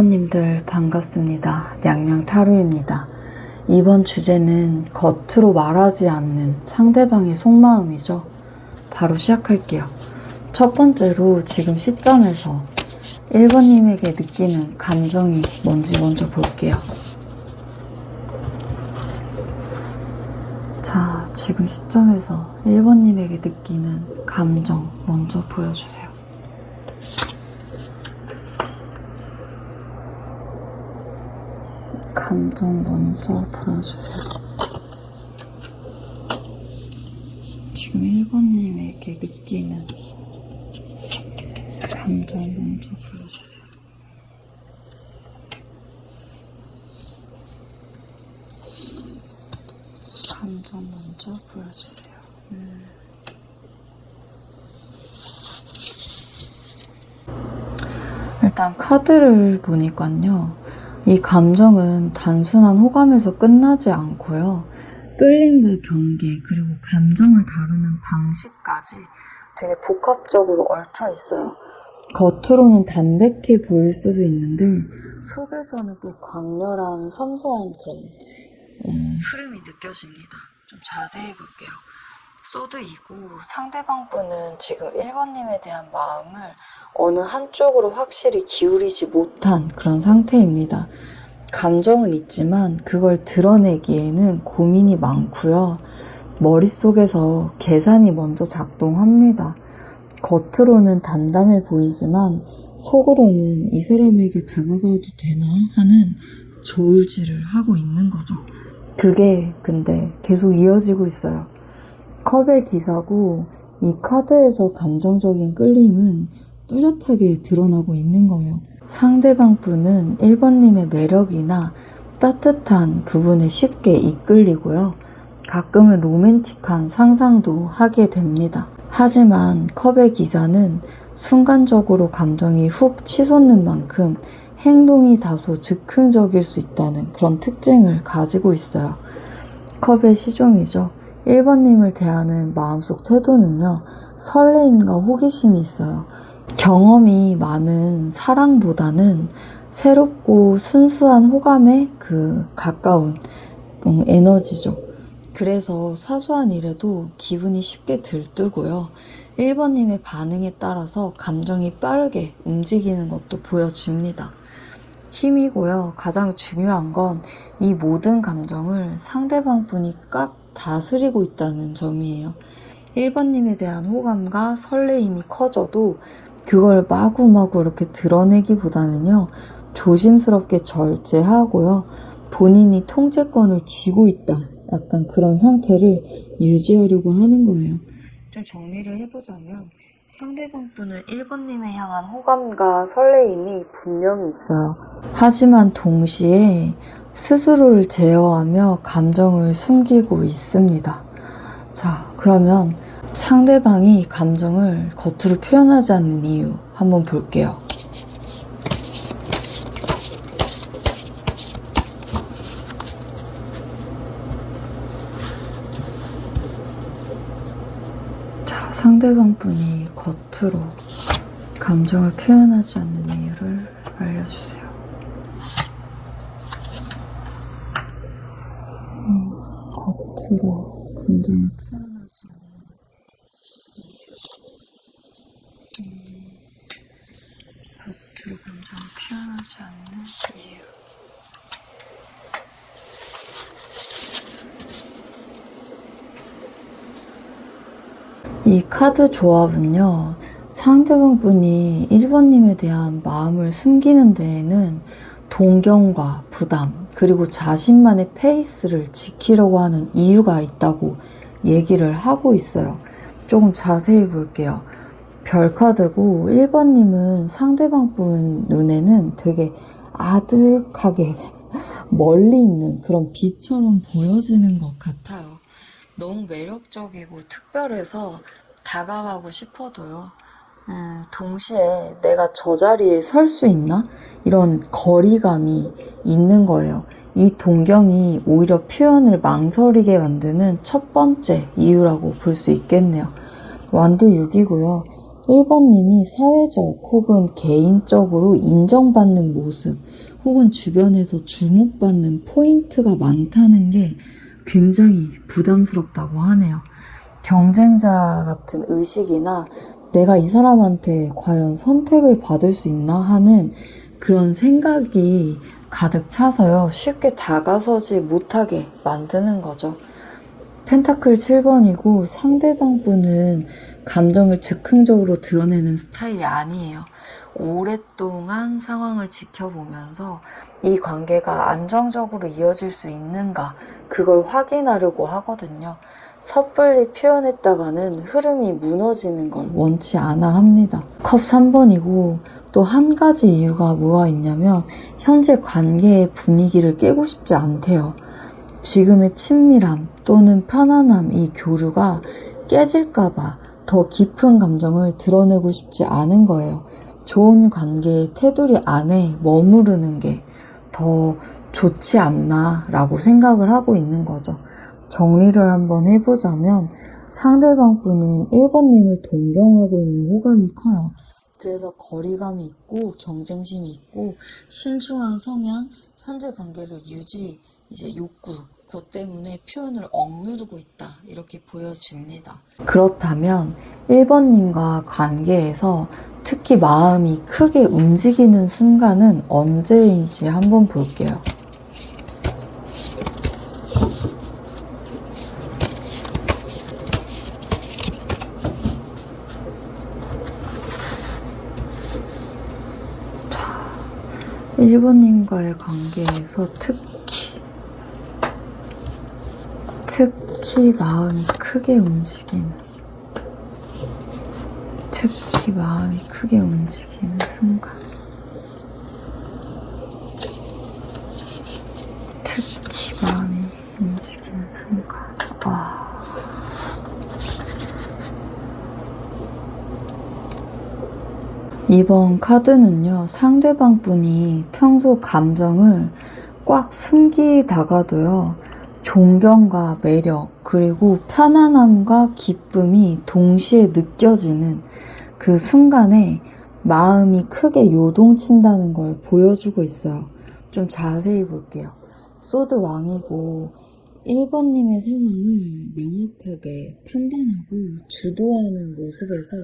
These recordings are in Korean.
1번님들 반갑습니다. 냥냥타로입니다. 이번 주제는 겉으로 말하지 않는 상대방의 속마음이죠. 바로 시작할게요. 첫 번째로 지금 시점에서 1번님에게 느끼는 감정이 뭔지 먼저 볼게요. 자, 지금 시점에서 1번님에게 느끼는 감정 먼저 보여주세요. 감정 먼저 보여주세요. 지금 1번님에게 느끼는 감정 먼저 보여주세요. 감정 먼저 보여주세요. 일단 카드를 보니까요. 이 감정은 단순한 호감에서 끝나지 않고요. 끌림과 경계 그리고 감정을 다루는 방식까지 되게 복합적으로 얽혀 있어요. 겉으로는 담백해 보일 수도 있는데 속에서는 꽤 강렬한 섬세한 그런 흐름이 느껴집니다. 좀 자세히 볼게요. 소드이고 상대방 분은 지금 1번님에 대한 마음을 어느 한쪽으로 확실히 기울이지 못한 그런 상태입니다. 감정은 있지만 그걸 드러내기에는 고민이 많고요. 머릿속에서 계산이 먼저 작동합니다. 겉으로는 담담해 보이지만 속으로는 이 사람에게 다가가도 되나 하는 저울질을 하고 있는 거죠. 그게 근데 계속 이어지고 있어요. 컵의 기사고 이 카드에서 감정적인 끌림은 뚜렷하게 드러나고 있는 거예요. 상대방 분은 1번님의 매력이나 따뜻한 부분에 쉽게 이끌리고요. 가끔은 로맨틱한 상상도 하게 됩니다. 하지만 컵의 기사는 순간적으로 감정이 훅 치솟는 만큼 행동이 다소 즉흥적일 수 있다는 그런 특징을 가지고 있어요. 컵의 시종이죠. 1번님을 대하는 마음속 태도는요, 설레임과 호기심이 있어요. 경험이 많은 사랑보다는 새롭고 순수한 호감에 가까운 에너지죠. 그래서 사소한 일에도 기분이 쉽게 들뜨고요. 1번님의 반응에 따라서 감정이 빠르게 움직이는 것도 보여집니다. 힘이고요. 가장 중요한 건 이 모든 감정을 상대방 분이 꽉 다스리고 있다는 점이에요. 1번님에 대한 호감과 설레임이 커져도 그걸 마구마구 이렇게 드러내기보다는요. 조심스럽게 절제하고요. 본인이 통제권을 쥐고 있다. 약간 그런 상태를 유지하려고 하는 거예요. 좀 정리를 해보자면 상대방 분은 1번님에 향한 호감과 설레임이 분명히 있어요. 하지만 동시에 스스로를 제어하며 감정을 숨기고 있습니다. 자, 그러면 상대방이 감정을 겉으로 표현하지 않는 이유 한번 볼게요. 자, 상대방 분이 겉으로 감정을 표현하지 않는 이유를 알려주세요. 겉으로 감정을 표현하지 않는 이유. 겉으로 감정을 표현하지 않는 이유. 이 카드 조합은요, 상대방 분이 1번님에 대한 마음을 숨기는 데에는 동경과 부담, 그리고 자신만의 페이스를 지키려고 하는 이유가 있다고 얘기를 하고 있어요. 조금 자세히 볼게요. 별카드고 1번님은 상대방 분 눈에는 되게 아득하게 멀리 있는 그런 빛처럼 보여지는 것 같아요. 너무 매력적이고 특별해서 다가가고 싶어도요. 동시에 내가 저 자리에 설 수 있나? 이런 거리감이 있는 거예요. 이 동경이 오히려 표현을 망설이게 만드는 첫 번째 이유라고 볼 수 있겠네요. 완드 6이고요. 1번님이 사회적 혹은 개인적으로 인정받는 모습 혹은 주변에서 주목받는 포인트가 많다는 게 굉장히 부담스럽다고 하네요. 경쟁자 같은 의식이나 내가 이 사람한테 과연 선택을 받을 수 있나 하는 그런 생각이 가득 차서요. 쉽게 다가서지 못하게 만드는 거죠. 펜타클 7번이고 상대방 분은 감정을 즉흥적으로 드러내는 스타일이 아니에요. 오랫동안 상황을 지켜보면서 이 관계가 안정적으로 이어질 수 있는가 그걸 확인하려고 하거든요. 섣불리 표현했다가는 흐름이 무너지는 걸 원치 않아 합니다. 컵 3번이고 또 한 가지 이유가 뭐가 있냐면 현재 관계의 분위기를 깨고 싶지 않대요. 지금의 친밀함 또는 편안함 이 교류가 깨질까봐 더 깊은 감정을 드러내고 싶지 않은 거예요. 좋은 관계의 테두리 안에 머무르는 게 더 좋지 않나 라고 생각을 하고 있는 거죠. 정리를 한번 해보자면 상대방 분은 1번님을 동경하고 있는 호감이 커요. 그래서 거리감이 있고 경쟁심이 있고 신중한 성향, 현재 관계를 유지, 욕구, 그것 때문에 표현을 억누르고 있다 이렇게 보여집니다. 그렇다면 1번님과 관계에서 특히 마음이 크게 움직이는 순간은 언제인지 한번 볼게요. 자, 1번님과의 관계에서 특히 마음이 크게 움직이는 순간 이번 카드는요, 상대방 분이 평소 감정을 꽉 숨기다가도요, 존경과 매력, 그리고 편안함과 기쁨이 동시에 느껴지는 그 순간에 마음이 크게 요동친다는 걸 보여주고 있어요. 좀 자세히 볼게요. 소드 왕이고 1번님의 상황을 명확하게 판단하고 주도하는 모습에서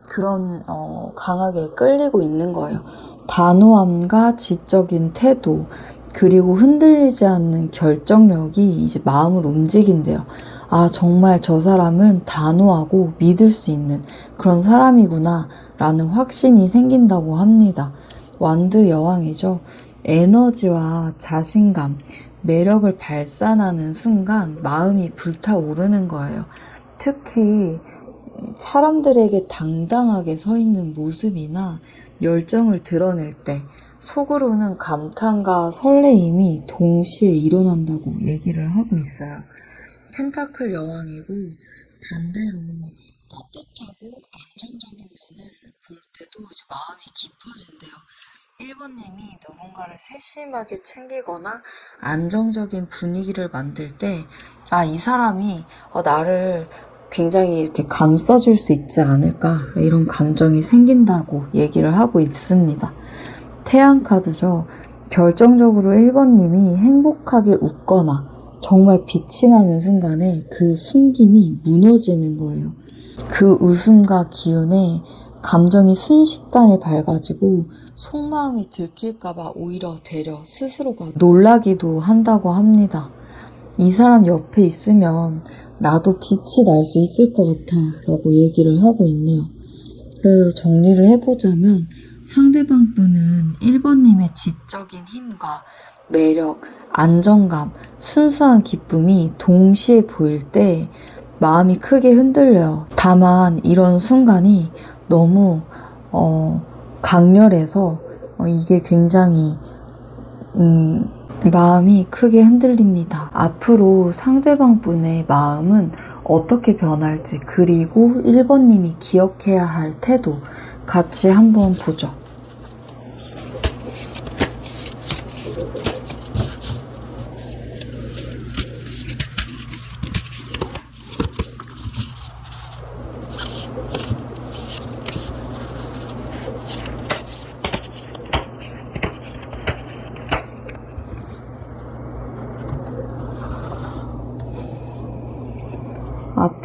그런 강하게 끌리고 있는 거예요. 단호함과 지적인 태도, 그리고 흔들리지 않는 결정력이 이제 마음을 움직인대요. 아, 정말 저 사람은 단호하고 믿을 수 있는 그런 사람이구나 라는 확신이 생긴다고 합니다. 완드 여왕이죠. 에너지와 자신감, 매력을 발산하는 순간 마음이 불타오르는 거예요. 특히 사람들에게 당당하게 서 있는 모습이나 열정을 드러낼 때 속으로는 감탄과 설레임이 동시에 일어난다고 얘기를 하고 있어요. 펜타클 여왕이고 반대로 따뜻하고 안정적인 면을 볼 때도 이제 마음이 깊어진대요. 1번님이 누군가를 세심하게 챙기거나 안정적인 분위기를 만들 때 이 사람이 나를 굉장히 이렇게 감싸줄 수 있지 않을까 이런 감정이 생긴다고 얘기를 하고 있습니다. 태양 카드죠. 결정적으로 1번님이 행복하게 웃거나 정말 빛이 나는 순간에 그 숨김이 무너지는 거예요. 그 웃음과 기운에 감정이 순식간에 밝아지고 속마음이 들킬까봐 오히려 되려 스스로가 놀라기도 한다고 합니다. 이 사람 옆에 있으면 나도 빛이 날 수 있을 것 같아 라고 얘기를 하고 있네요. 그래서 정리를 해보자면 상대방 분은 1번님의 지적인 힘과 매력, 안정감, 순수한 기쁨이 동시에 보일 때 마음이 크게 흔들려요. 다만 이런 순간이 너무 강렬해서 이게 굉장히 마음이 크게 흔들립니다. 앞으로 상대방 분의 마음은 어떻게 변할지, 그리고 1번님이 기억해야 할 태도 같이 한번 보죠.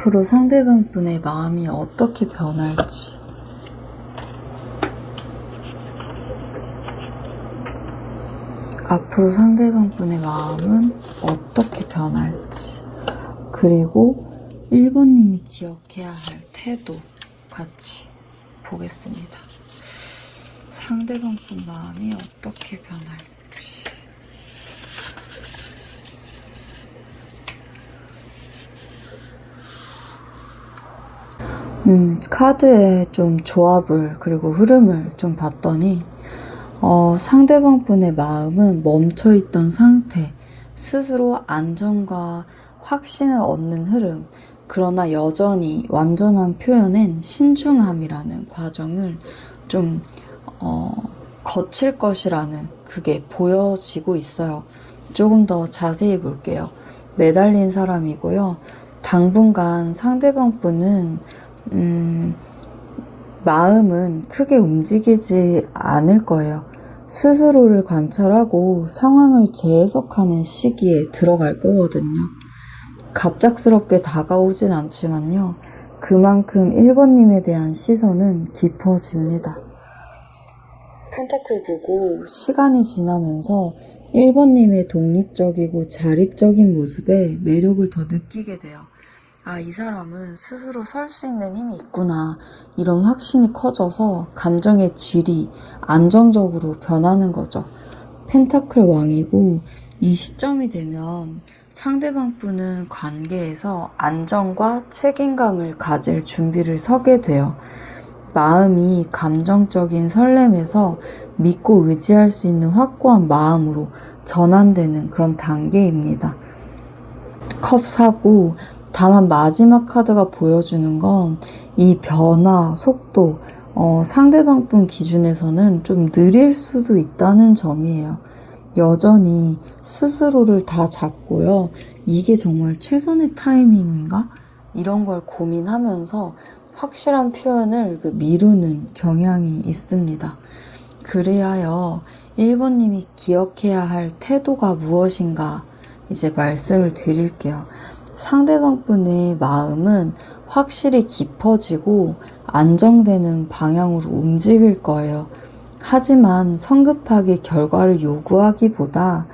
앞으로 상대방 분의 마음이 어떻게 변할지. 앞으로 상대방 분의 마음은 어떻게 변할지. 그리고 1번님이 기억해야 할 태도 같이 보겠습니다. 상대방 분 마음이 어떻게 변할지. 카드의 좀 조합을 그리고 흐름을 좀 봤더니 상대방 분의 마음은 멈춰있던 상태, 스스로 안정과 확신을 얻는 흐름, 그러나 여전히 완전한 표현엔 신중함이라는 과정을 좀 거칠 것이라는 그게 보여지고 있어요. 조금 더 자세히 볼게요. 매달린 사람이고요. 당분간 상대방 분은 마음은 크게 움직이지 않을 거예요. 스스로를 관찰하고 상황을 재해석하는 시기에 들어갈 거거든요. 갑작스럽게 다가오진 않지만요. 그만큼 1번님에 대한 시선은 깊어집니다. 펜타클 9고 시간이 지나면서 1번님의 독립적이고 자립적인 모습에 매력을 더 느끼게 돼요. 이 사람은 스스로 설 수 있는 힘이 있구나. 이런 확신이 커져서 감정의 질이 안정적으로 변하는 거죠. 펜타클 왕이고 이 시점이 되면 상대방 분은 관계에서 안정과 책임감을 가질 준비를 서게 돼요. 마음이 감정적인 설렘에서 믿고 의지할 수 있는 확고한 마음으로 전환되는 그런 단계입니다. 컵 4고 다만 마지막 카드가 보여주는 건 이 변화, 속도, 상대방 분 기준에서는 좀 느릴 수도 있다는 점이에요. 여전히 스스로를 다 잡고요. 이게 정말 최선의 타이밍인가? 이런 걸 고민하면서 확실한 표현을 미루는 경향이 있습니다. 그리하여 1번님이 기억해야 할 태도가 무엇인가 이제 말씀을 드릴게요. 상대방 분의 마음은 확실히 깊어지고 안정되는 방향으로 움직일 거예요. 하지만 성급하게 결과를 요구하기보다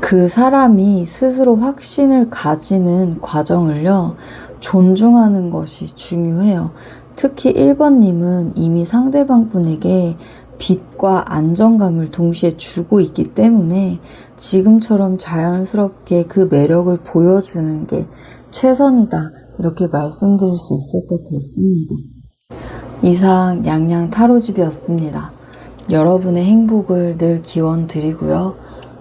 그 사람이 스스로 확신을 가지는 과정을요, 존중하는 것이 중요해요. 특히 1번님은 이미 상대방 분에게 빛과 안정감을 동시에 주고 있기 때문에 지금처럼 자연스럽게 그 매력을 보여주는 게 최선이다. 이렇게 말씀드릴 수 있을 것 같습니다. 이상 양양 타로집이었습니다. 여러분의 행복을 늘 기원 드리고요.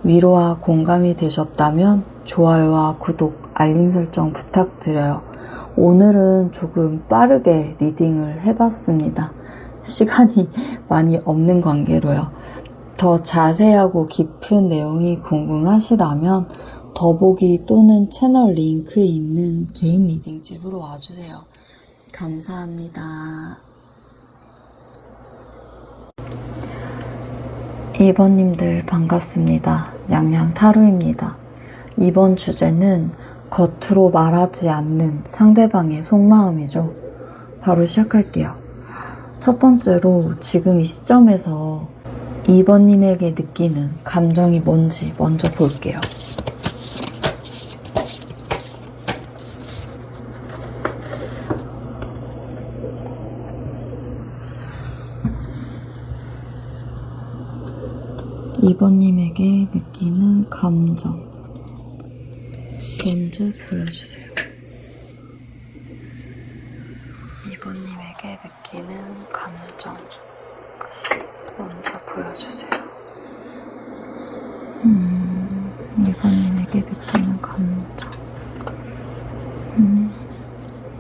위로와 공감이 되셨다면 좋아요와 구독, 알림 설정 부탁드려요. 오늘은 조금 빠르게 리딩을 해봤습니다. 시간이 많이 없는 관계로요. 더 자세하고 깊은 내용이 궁금하시다면 더보기 또는 채널 링크에 있는 개인 리딩집으로 와주세요. 감사합니다. 2번님들 반갑습니다. 양양 타로입니다. 이번 주제는 겉으로 말하지 않는 상대방의 속마음이죠. 바로 시작할게요. 첫 번째로 지금 이 시점에서 2번님에게 느끼는 감정이 뭔지 먼저 볼게요. 이번님에게 느끼는 감정 먼저 보여주세요. 이번님에게 느끼는 감정 먼저 보여주세요. 이번님에게 느끼는 감정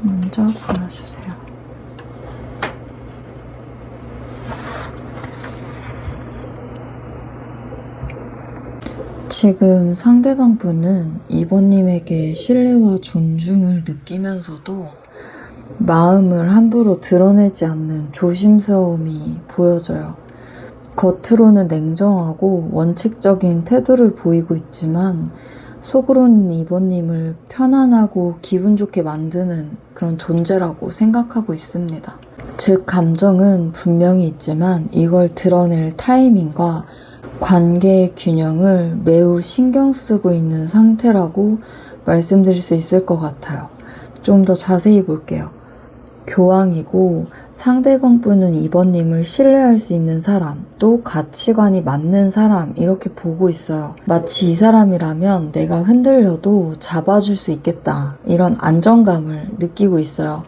먼저 보여주세요. 지금 상대방 분은 이번님에게 신뢰와 존중을 느끼면서도 마음을 함부로 드러내지 않는 조심스러움이 보여져요. 겉으로는 냉정하고 원칙적인 태도를 보이고 있지만 속으로는 2번님을 편안하고 기분 좋게 만드는 그런 존재라고 생각하고 있습니다. 즉, 감정은 분명히 있지만 이걸 드러낼 타이밍과 관계의 균형을 매우 신경 쓰고 있는 상태라고 말씀드릴 수 있을 것 같아요. 좀 더 자세히 볼게요. 교황이고 상대방 분은 2번님을 신뢰할 수 있는 사람, 또 가치관이 맞는 사람 이렇게 보고 있어요. 마치 이 사람이라면 내가 흔들려도 잡아줄 수 있겠다 이런 안정감을 느끼고 있어요.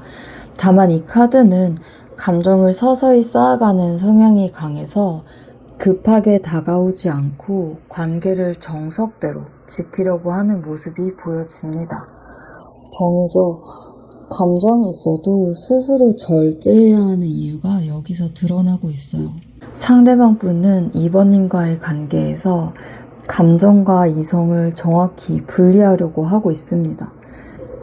다만 이 카드는 감정을 서서히 쌓아가는 성향이 강해서 급하게 다가오지 않고 관계를 정석대로 지키려고 하는 모습이 보여집니다. 정해져 감정이 있어도 스스로 절제해야 하는 이유가 여기서 드러나고 있어요. 상대방 분은 2번님과의 관계에서 감정과 이성을 정확히 분리하려고 하고 있습니다.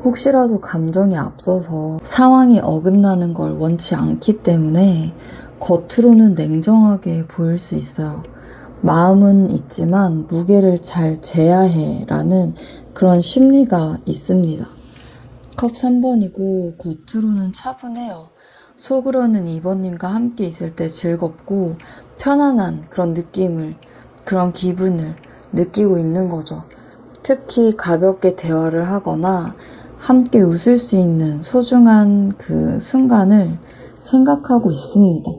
혹시라도 감정이 앞서서 상황이 어긋나는 걸 원치 않기 때문에 겉으로는 냉정하게 보일 수 있어요. 마음은 있지만 무게를 잘 재야 해 라는 그런 심리가 있습니다. 컵 3번이고 겉으로는 차분해요. 속으로는 2번님과 함께 있을 때 즐겁고 편안한 그런 느낌을, 그런 기분을 느끼고 있는 거죠. 특히 가볍게 대화를 하거나 함께 웃을 수 있는 소중한 그 순간을 생각하고 있습니다.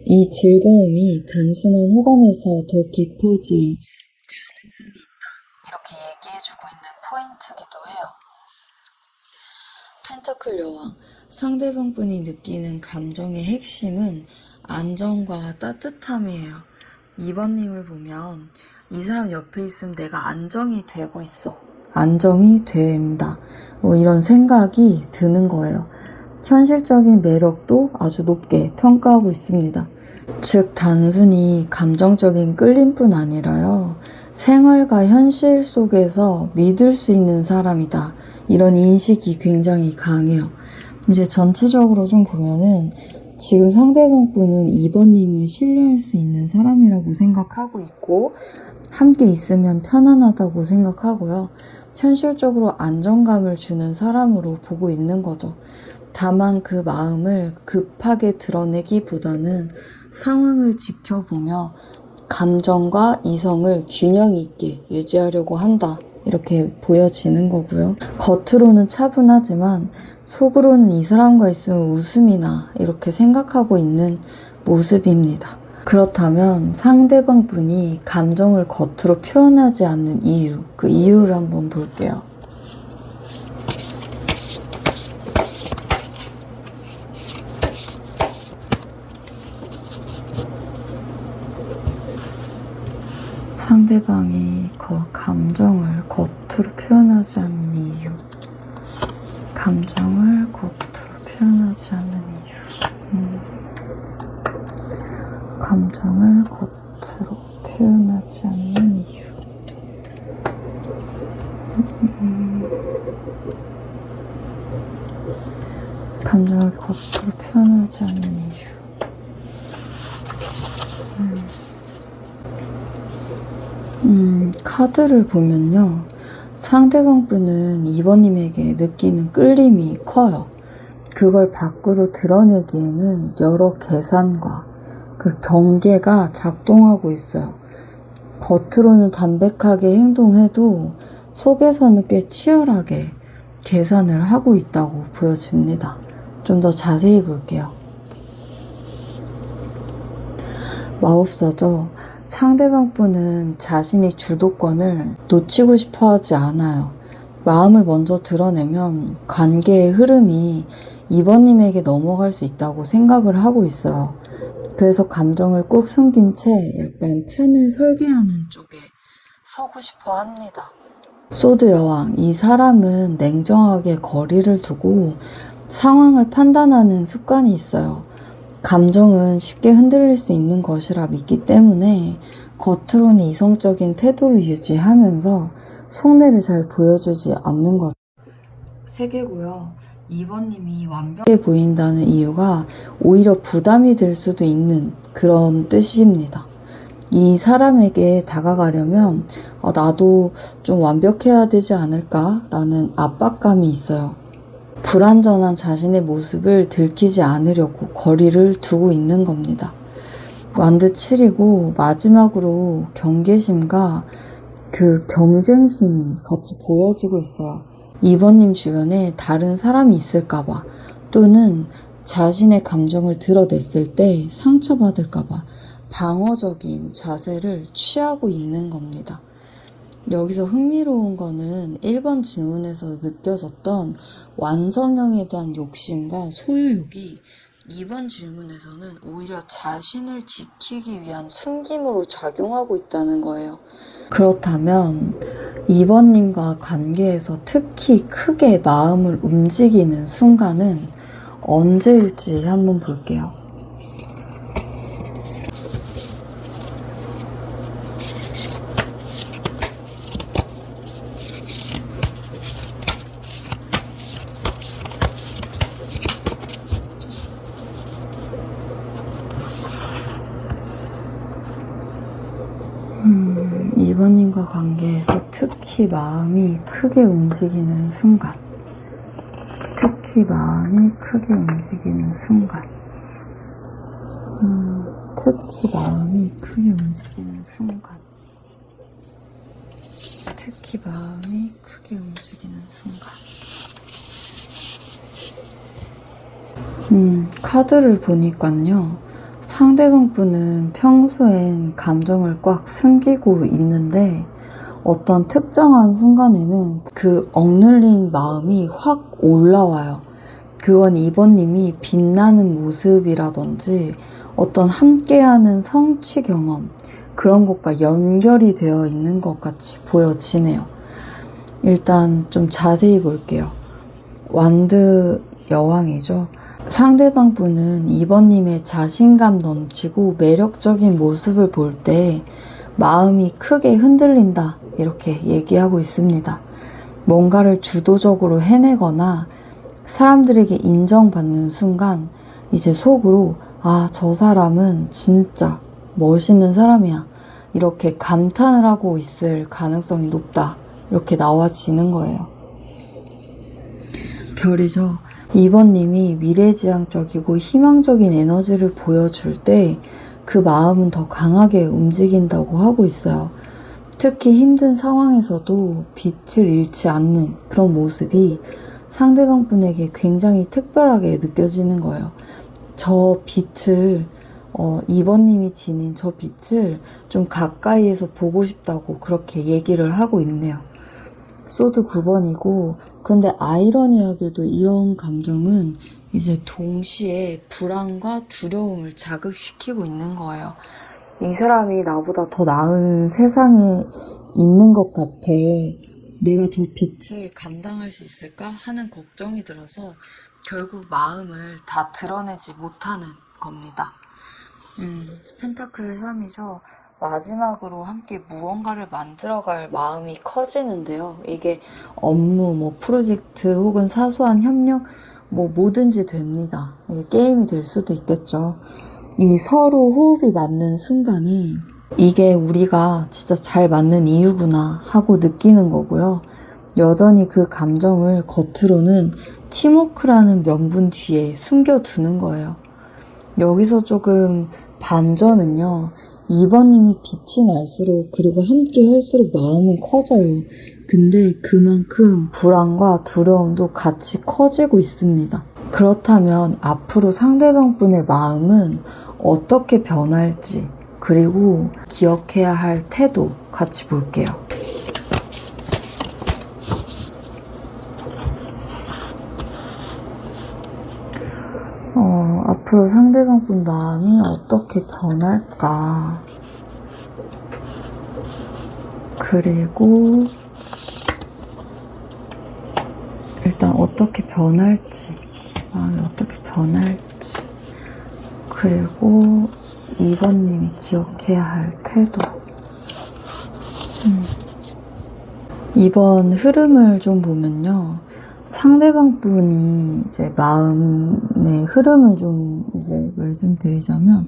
이 즐거움이 단순한 호감에서 더 깊어질 가능성이 있다. 이렇게 얘기해주고 있는 포인트이기도 해요. 펜타클 여왕, 상대방 분이 느끼는 감정의 핵심은 안정과 따뜻함이에요. 2번님을 보면 이 사람 옆에 있으면 내가 안정이 되고 있어. 안정이 된다. 이런 생각이 드는 거예요. 현실적인 매력도 아주 높게 평가하고 있습니다. 즉, 단순히 감정적인 끌림뿐 아니라요. 생활과 현실 속에서 믿을 수 있는 사람이다. 이런 인식이 굉장히 강해요. 이제 전체적으로 좀 보면은 지금 상대방 분은 2번님을 신뢰할 수 있는 사람이라고 생각하고 있고 함께 있으면 편안하다고 생각하고요. 현실적으로 안정감을 주는 사람으로 보고 있는 거죠. 다만 그 마음을 급하게 드러내기보다는 상황을 지켜보며 감정과 이성을 균형 있게 유지하려고 한다. 이렇게 보여지는 거고요. 겉으로는 차분하지만 속으로는 이 사람과 있으면 웃음이 나 이렇게 생각하고 있는 모습입니다. 그렇다면 상대방 분이 감정을 겉으로 표현하지 않는 이유, 그 이유를 한번 볼게요. 상대방이 감정을 겉으로 표현하지 않는 이유. 감정을 겉으로 표현하지 않는 이유. 감정을 겉으로 표현하지 않는 이유. 감정을 겉으로 표현하지 않는 이유. 카드를 보면요. 상대방 분은 2번님에게 느끼는 끌림이 커요. 그걸 밖으로 드러내기에는 여러 계산과 그 경계가 작동하고 있어요. 겉으로는 담백하게 행동해도 속에서는 꽤 치열하게 계산을 하고 있다고 보여집니다. 좀 더 자세히 볼게요. 마법사죠. 상대방 분은 자신이 주도권을 놓치고 싶어 하지 않아요. 마음을 먼저 드러내면 관계의 흐름이 2번님에게 넘어갈 수 있다고 생각을 하고 있어요. 그래서 감정을 꾹 숨긴 채 약간 판을 설계하는 쪽에 서고 싶어 합니다. 소드 여왕, 이 사람은 냉정하게 거리를 두고 상황을 판단하는 습관이 있어요. 감정은 쉽게 흔들릴 수 있는 것이라 믿기 때문에 겉으로는 이성적인 태도를 유지하면서 속내를 잘 보여주지 않는 것. 3개고요. 2번님이 완벽해 보인다는 이유가 오히려 부담이 될 수도 있는 그런 뜻입니다. 이 사람에게 다가가려면 나도 좀 완벽해야 되지 않을까라는 압박감이 있어요. 불완전한 자신의 모습을 들키지 않으려고 거리를 두고 있는 겁니다. 완드 7이고 마지막으로 경계심과 그 경쟁심이 같이 보여지고 있어요. 2번님 주변에 다른 사람이 있을까봐 또는 자신의 감정을 드러냈을 때 상처받을까봐 방어적인 자세를 취하고 있는 겁니다. 여기서 흥미로운 거는 1번 질문에서 느껴졌던 완성형에 대한 욕심과 소유욕이 2번 질문에서는 오히려 자신을 지키기 위한 숨김으로 작용하고 있다는 거예요. 그렇다면 2번님과 관계에서 특히 크게 마음을 움직이는 순간은 언제일지 한번 볼게요. 이번님과 관계에서 특히 마음이 크게 움직이는 순간. 특히 마음이 크게 움직이는 순간. 특히 마음이 크게 움직이는 순간. 특히 마음이 크게 움직이는 순간. 카드를 보니까요. 상대방 분은 평소엔 감정을 꽉 숨기고 있는데 어떤 특정한 순간에는 그 억눌린 마음이 확 올라와요. 그건 2번님이 빛나는 모습이라든지 어떤 함께하는 성취 경험 그런 것과 연결이 되어 있는 것 같이 보여지네요. 일단 좀 자세히 볼게요. 완드 여왕이죠. 상대방 분은 2번님의 자신감 넘치고 매력적인 모습을 볼 때 마음이 크게 흔들린다 이렇게 얘기하고 있습니다. 뭔가를 주도적으로 해내거나 사람들에게 인정받는 순간 이제 속으로 저 사람은 진짜 멋있는 사람이야 이렇게 감탄을 하고 있을 가능성이 높다 이렇게 나와지는 거예요. 별이죠. 2번님이 미래지향적이고 희망적인 에너지를 보여줄 때 그 마음은 더 강하게 움직인다고 하고 있어요. 특히 힘든 상황에서도 빛을 잃지 않는 그런 모습이 상대방 분에게 굉장히 특별하게 느껴지는 거예요. 저 빛을 2번님이 지닌 저 빛을 좀 가까이에서 보고 싶다고 그렇게 얘기를 하고 있네요. 소드 9번이고 근데 아이러니하게도 이런 감정은 이제 동시에 불안과 두려움을 자극시키고 있는 거예요. 이 사람이 나보다 더 나은 세상에 있는 것 같아. 내가 저 빛을 감당할 수 있을까 하는 걱정이 들어서 결국 마음을 다 드러내지 못하는 겁니다. 펜타클 3이죠. 마지막으로 함께 무언가를 만들어갈 마음이 커지는데요. 이게 업무, 프로젝트 혹은 사소한 협력, 뭐든지 됩니다. 이게 게임이 될 수도 있겠죠. 이 서로 호흡이 맞는 순간에 이게 우리가 진짜 잘 맞는 이유구나 하고 느끼는 거고요. 여전히 그 감정을 겉으로는 팀워크라는 명분 뒤에 숨겨두는 거예요. 여기서 조금 반전은요. 2번님이 빛이 날수록 그리고 함께 할수록 마음은 커져요. 근데 그만큼 불안과 두려움도 같이 커지고 있습니다. 그렇다면 앞으로 상대방 분의 마음은 어떻게 변할지 그리고 기억해야 할 태도 같이 볼게요. 앞으로 상대방 분 마음이 어떻게 변할까? 그리고 일단 어떻게 변할지, 마음이 어떻게 변할지, 그리고 2번님이 기억해야 할 태도. 이번 흐름을 좀 보면요. 상대방 분이 이제 마음의 흐름을 좀 이제 말씀드리자면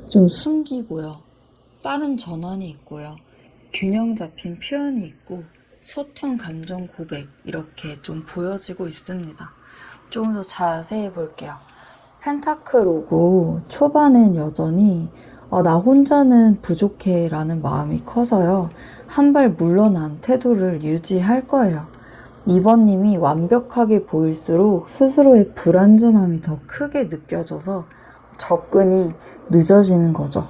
좀 숨기고요. 빠른 전환이 있고요. 균형 잡힌 표현이 있고 서툰 감정 고백 이렇게 좀 보여지고 있습니다. 조금 더 자세히 볼게요. 펜타클 오고 초반엔 여전히 나 혼자는 부족해 라는 마음이 커서요. 한 발 물러난 태도를 유지할 거예요. 2번님이 완벽하게 보일수록 스스로의 불완전함이 더 크게 느껴져서 접근이 늦어지는 거죠.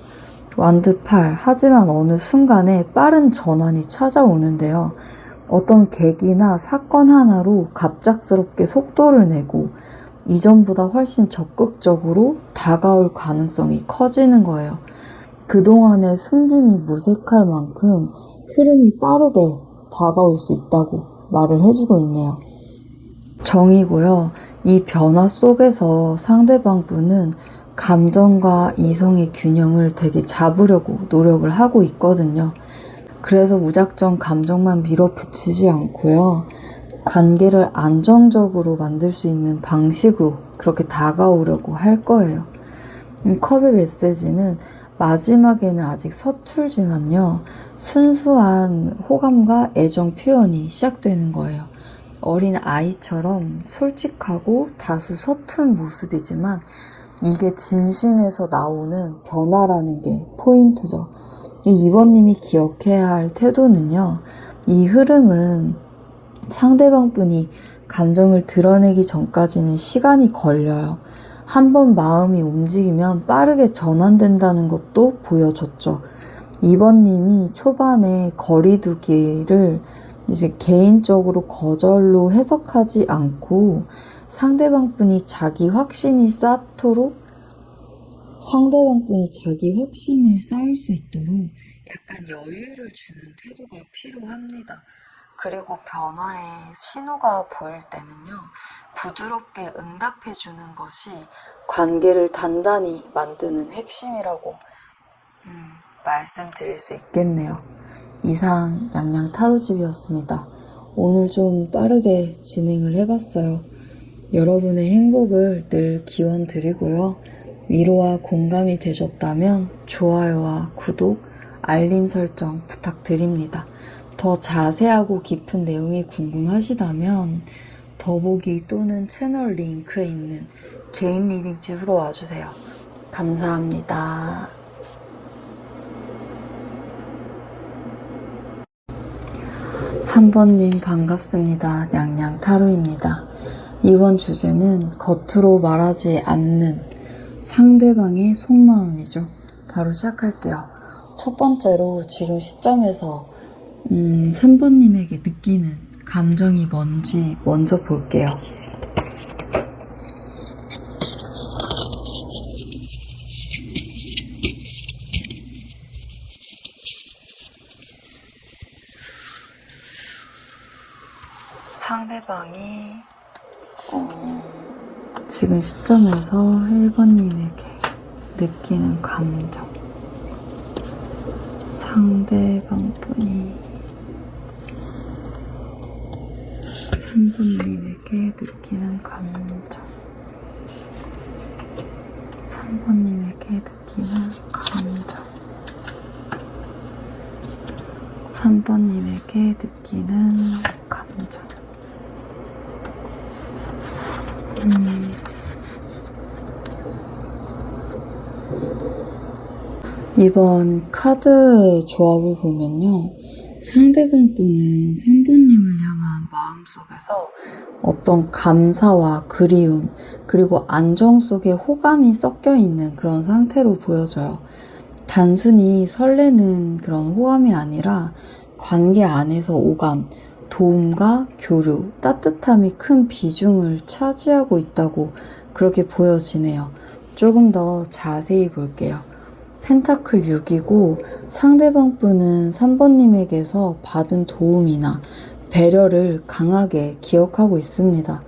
완드 8, 하지만 어느 순간에 빠른 전환이 찾아오는데요. 어떤 계기나 사건 하나로 갑작스럽게 속도를 내고 이전보다 훨씬 적극적으로 다가올 가능성이 커지는 거예요. 그동안의 숨김이 무색할 만큼 흐름이 빠르게 다가올 수 있다고 말을 해주고 있네요. 정이고요. 이 변화 속에서 상대방 분은 감정과 이성의 균형을 되게 잡으려고 노력을 하고 있거든요. 그래서 무작정 감정만 밀어붙이지 않고요. 관계를 안정적으로 만들 수 있는 방식으로 그렇게 다가오려고 할 거예요. 컵의 메시지는 마지막에는 아직 서툴지만요. 순수한 호감과 애정 표현이 시작되는 거예요. 어린 아이처럼 솔직하고 다소 서툰 모습이지만 이게 진심에서 나오는 변화라는 게 포인트죠. 2번님이 기억해야 할 태도는요. 이 흐름은 상대방 분이 감정을 드러내기 전까지는 시간이 걸려요. 한번 마음이 움직이면 빠르게 전환된다는 것도 보여줬죠. 2번님이 초반에 거리두기를 이제 개인적으로 거절로 해석하지 않고 상대방 분이 자기 확신을 쌓을 수 있도록 약간 여유를 주는 태도가 필요합니다. 그리고 변화의 신호가 보일 때는요, 부드럽게 응답해주는 것이 관계를 단단히 만드는 핵심이라고 말씀드릴 수 있겠네요. 이상 양양 타로집이었습니다. 오늘 좀 빠르게 진행을 해봤어요. 여러분의 행복을 늘 기원드리고요. 위로와 공감이 되셨다면 좋아요와 구독, 알림 설정 부탁드립니다. 더 자세하고 깊은 내용이 궁금하시다면 더보기 또는 채널 링크에 있는 개인 리딩집으로 와주세요. 감사합니다. 3번님 반갑습니다. 냥냥 타로입니다. 이번 주제는 겉으로 말하지 않는 상대방의 속마음이죠. 바로 시작할게요. 첫 번째로 지금 시점에서 3번님에게 느끼는 감정이 뭔지 먼저 볼게요. 상대방이 지금 시점에서 1번님에게 느끼는 감정, 상대방 분이 3번님에게 느끼는 감정, 3번님에게 느끼는 감정, 3번님에게 느끼는 감정. 이번 카드의 조합을 보면요. 상대방 분은 3번님을 향한 마음속에서 어떤 감사와 그리움, 그리고 안정 속에 호감이 섞여 있는 그런 상태로 보여져요. 단순히 설레는 그런 호감이 아니라 관계 안에서 오감, 도움과 교류, 따뜻함이 큰 비중을 차지하고 있다고 그렇게 보여지네요. 조금 더 자세히 볼게요. 펜타클 6이고 상대방 분은 3번님에게서 받은 도움이나 배려를 강하게 기억하고 있습니다.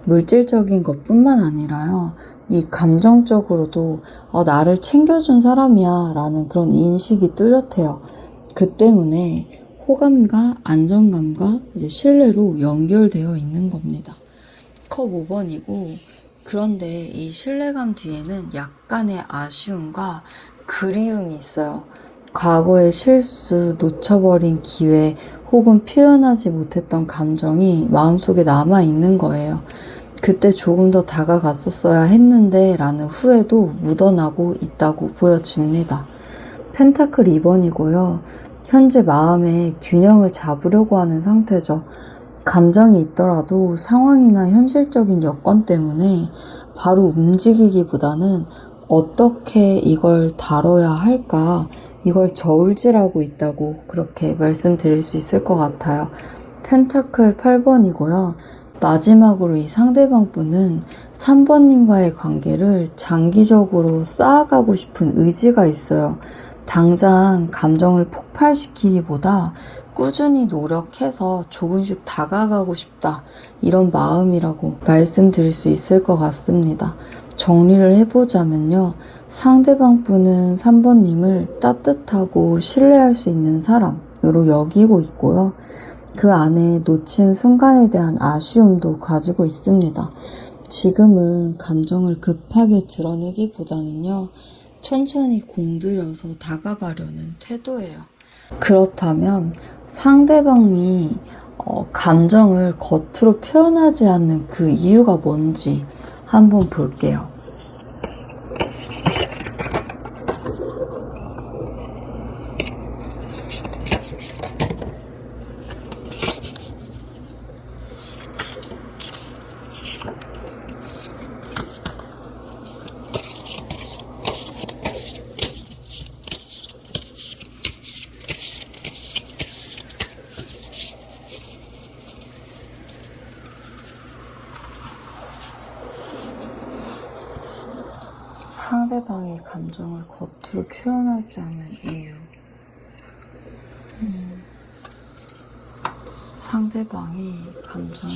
물질적인 것뿐만 아니라요. 이 감정적으로도 나를 챙겨준 사람이야 라는 그런 인식이 뚜렷해요. 그 때문에 호감과 안정감과 이제 신뢰로 연결되어 있는 겁니다. 컵 5번이고 그런데 이 신뢰감 뒤에는 약간의 아쉬움과 그리움이 있어요. 과거의 실수, 놓쳐버린 기회, 혹은 표현하지 못했던 감정이 마음속에 남아있는 거예요. 그때 조금 더 다가갔었어야 했는데 라는 후회도 묻어나고 있다고 보여집니다. 펜타클 2번이고요. 현재 마음의 균형을 잡으려고 하는 상태죠. 감정이 있더라도 상황이나 현실적인 여건 때문에 바로 움직이기보다는 어떻게 이걸 다뤄야 할까, 이걸 저울질하고 있다고 그렇게 말씀드릴 수 있을 것 같아요. 펜타클 8번이고요. 마지막으로 이 상대방 분은 3번님과의 관계를 장기적으로 쌓아가고 싶은 의지가 있어요. 당장 감정을 폭발시키기보다 꾸준히 노력해서 조금씩 다가가고 싶다, 이런 마음이라고 말씀드릴 수 있을 것 같습니다. 정리를 해보자면요. 상대방 분은 3번님을 따뜻하고 신뢰할 수 있는 사람으로 여기고 있고요. 그 안에 놓친 순간에 대한 아쉬움도 가지고 있습니다. 지금은 감정을 급하게 드러내기보다는요, 천천히 공들여서 다가가려는 태도예요. 그렇다면 상대방이 감정을 겉으로 표현하지 않는 그 이유가 뭔지 한번 볼게요. 상대방이 감정을 겉으로 표현하지 않는 이유. 상대방이 감정을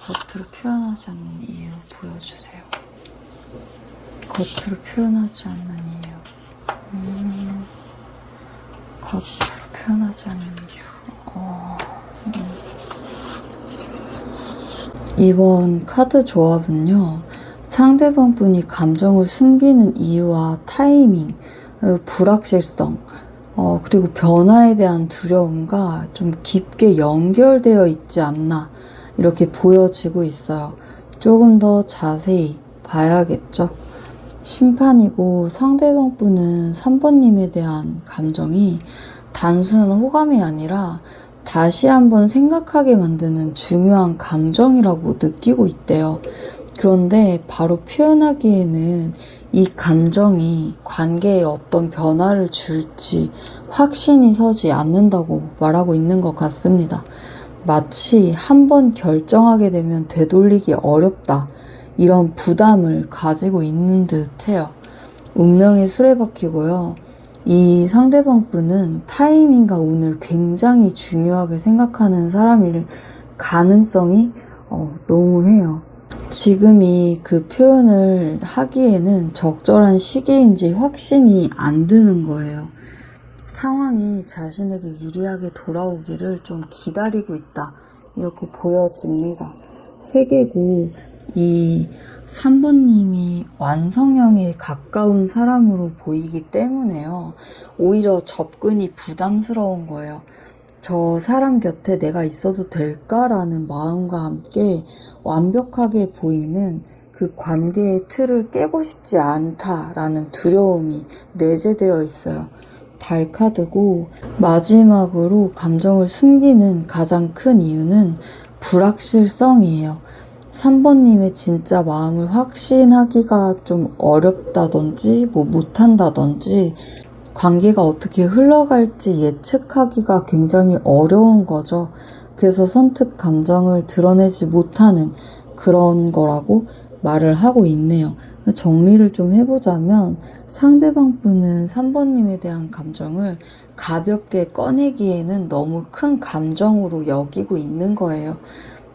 겉으로 표현하지 않는 이유 보여주세요. 겉으로 표현하지 않는 이유. 겉으로 표현하지 않는 이유. 이번 카드 조합은요, 상대방 분이 감정을 숨기는 이유와 타이밍, 불확실성, 그리고 변화에 대한 두려움과 좀 깊게 연결되어 있지 않나, 이렇게 보여지고 있어요. 조금 더 자세히 봐야겠죠. 심판이고 상대방 분은 3번님에 대한 감정이 단순한 호감이 아니라 다시 한번 생각하게 만드는 중요한 감정이라고 느끼고 있대요. 그런데 바로 표현하기에는 이 감정이 관계에 어떤 변화를 줄지 확신이 서지 않는다고 말하고 있는 것 같습니다. 마치 한번 결정하게 되면 되돌리기 어렵다, 이런 부담을 가지고 있는 듯해요. 운명의 수레바퀴고요. 이 상대방 분은 타이밍과 운을 굉장히 중요하게 생각하는 사람일 가능성이 너무해요. 지금이 그 표현을 하기에는 적절한 시기인지 확신이 안 드는 거예요. 상황이 자신에게 유리하게 돌아오기를 좀 기다리고 있다, 이렇게 보여집니다. 3개고 이 3번님이 완성형에 가까운 사람으로 보이기 때문에요, 오히려 접근이 부담스러운 거예요. 저 사람 곁에 내가 있어도 될까라는 마음과 함께 완벽하게 보이는 그 관계의 틀을 깨고 싶지 않다라는 두려움이 내재되어 있어요. 달 카드고, 마지막으로 감정을 숨기는 가장 큰 이유는 불확실성이에요. 3번님의 진짜 마음을 확신하기가 좀 어렵다든지 못한다든지 관계가 어떻게 흘러갈지 예측하기가 굉장히 어려운 거죠. 그래서 선뜻 감정을 드러내지 못하는 그런 거라고 말을 하고 있네요. 정리를 좀 해보자면 상대방 분은 3번님에 대한 감정을 가볍게 꺼내기에는 너무 큰 감정으로 여기고 있는 거예요.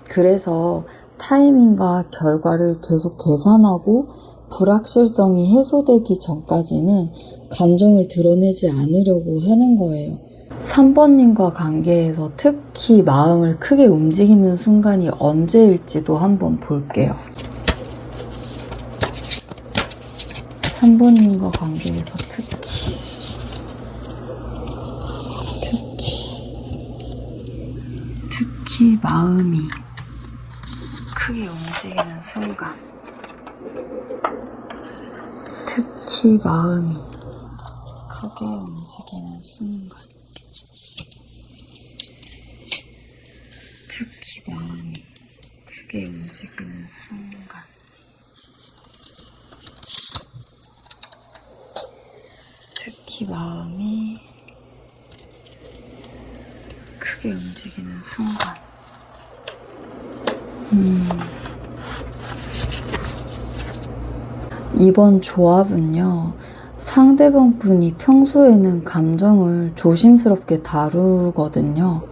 그래서 타이밍과 결과를 계속 계산하고 불확실성이 해소되기 전까지는 감정을 드러내지 않으려고 하는 거예요. 3번님과 관계에서 특히 마음을 크게 움직이는 순간이 언제일지도 한번 볼게요. 3번님과 관계에서 특히 특히 마음이 크게 움직이는 순간, 특히 마음이 크게 움직이는 순간, 특히 마음이 크게 움직이는 순간, 특히 마음이 크게 움직이는 순간. 이번 조합은요, 상대방 분이 평소에는 감정을 조심스럽게 다루거든요.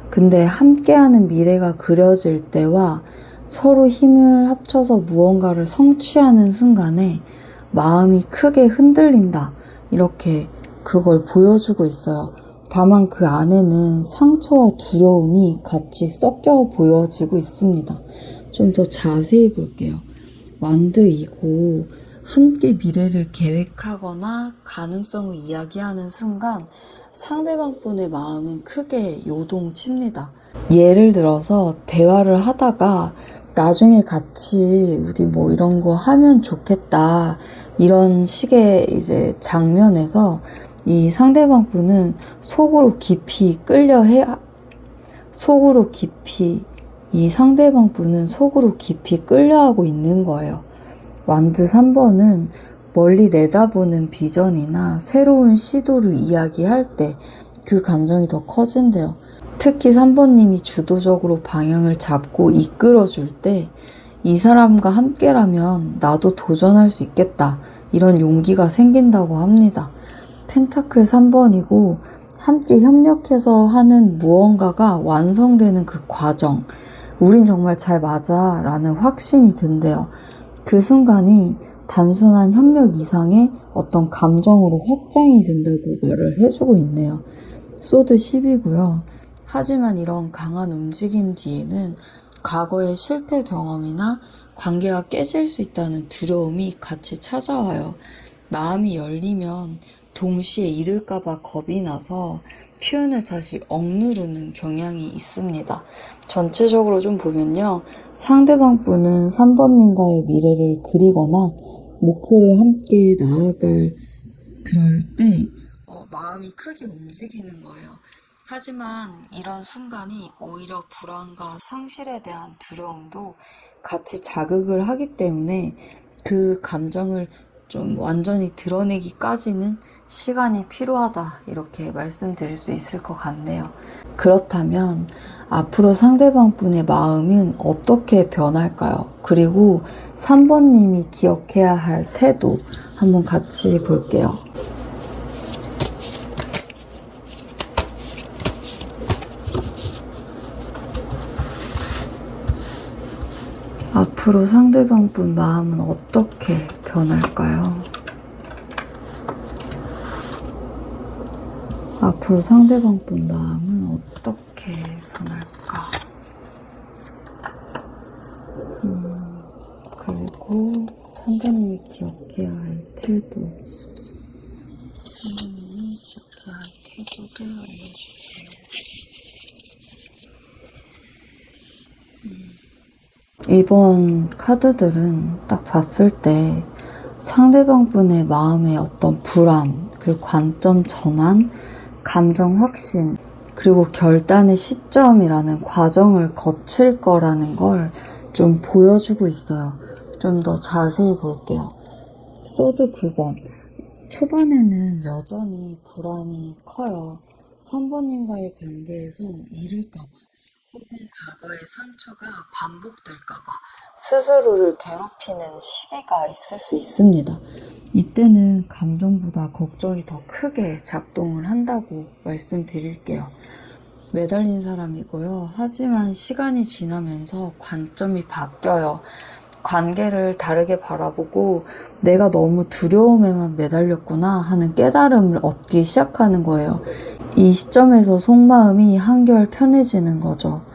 근데 함께하는 미래가 그려질 때와 서로 힘을 합쳐서 무언가를 성취하는 순간에 마음이 크게 흔들린다. 이렇게 그걸 보여주고 있어요. 다만 그 안에는 상처와 두려움이 같이 섞여 보여지고 있습니다. 좀 더 자세히 볼게요. 완드이고 함께 미래를 계획하거나 가능성을 이야기하는 순간 상대방 분의 마음은 크게 요동칩니다. 예를 들어서 대화를 하다가 나중에 같이 우리 뭐 이런 거 하면 좋겠다, 이런 식의 이제 장면에서 이 상대방 분은 속으로 깊이 이 상대방 분은 속으로 깊이 끌려하고 있는 거예요. 완드 3번은 멀리 내다보는 비전이나 새로운 시도를 이야기할 때 그 감정이 더 커진대요. 특히 3번님이 주도적으로 방향을 잡고 이끌어줄 때 이 사람과 함께라면 나도 도전할 수 있겠다, 이런 용기가 생긴다고 합니다. 펜타클 3번이고 함께 협력해서 하는 무언가가 완성되는 그 과정, 우린 정말 잘 맞아 라는 확신이 든대요. 그 순간이 단순한 협력 이상의 어떤 감정으로 확장이 된다고 말을 해주고 있네요. 소드 10이고요. 하지만 이런 강한 움직임 뒤에는 과거의 실패 경험이나 관계가 깨질 수 있다는 두려움이 같이 찾아와요. 마음이 열리면 동시에 잃을까봐 겁이 나서 표현을 다시 억누르는 경향이 있습니다. 전체적으로 좀 보면요, 상대방 분은 3번님과의 미래를 그리거나 목표를 함께 나아갈 그럴 때 마음이 크게 움직이는 거예요. 하지만 이런 순간이 오히려 불안과 상실에 대한 두려움도 같이 자극을 하기 때문에 그 감정을 좀 완전히 드러내기까지는 시간이 필요하다, 이렇게 말씀드릴 수 있을 것 같네요. 그렇다면 앞으로 상대방 분의 마음은 어떻게 변할까요? 그리고 3번님이 기억해야 할 태도 한번 같이 볼게요. 앞으로 상대방 분 마음은 어떻게 변할까요? 앞으로 상대방 분 마음은 어떻게 변할까? 그리고 3번님이 기억해야 할 태도, 3번님이 기억해야 할 태도도 알려주세요. 이번 카드들은 딱 봤을 때 상대방 분의 마음의 어떤 불안, 그리고 관점 전환, 감정 확신, 그리고 결단의 시점이라는 과정을 거칠 거라는 걸 좀 보여주고 있어요. 좀 더 자세히 볼게요. 소드 9번. 초반에는 여전히 불안이 커요. 3번님과의 관계에서 잃을까봐, 혹은 과거의 상처가 반복될까봐 스스로를 괴롭히는 시기가 있을 수 있습니다. 이때는 감정보다 걱정이 더 크게 작동을 한다고 말씀드릴게요. 매달린 사람이고요. 하지만 시간이 지나면서 관점이 바뀌어요. 관계를 다르게 바라보고 내가 너무 두려움에만 매달렸구나 하는 깨달음을 얻기 시작하는 거예요. 이 시점에서 속마음이 한결 편해지는 거죠.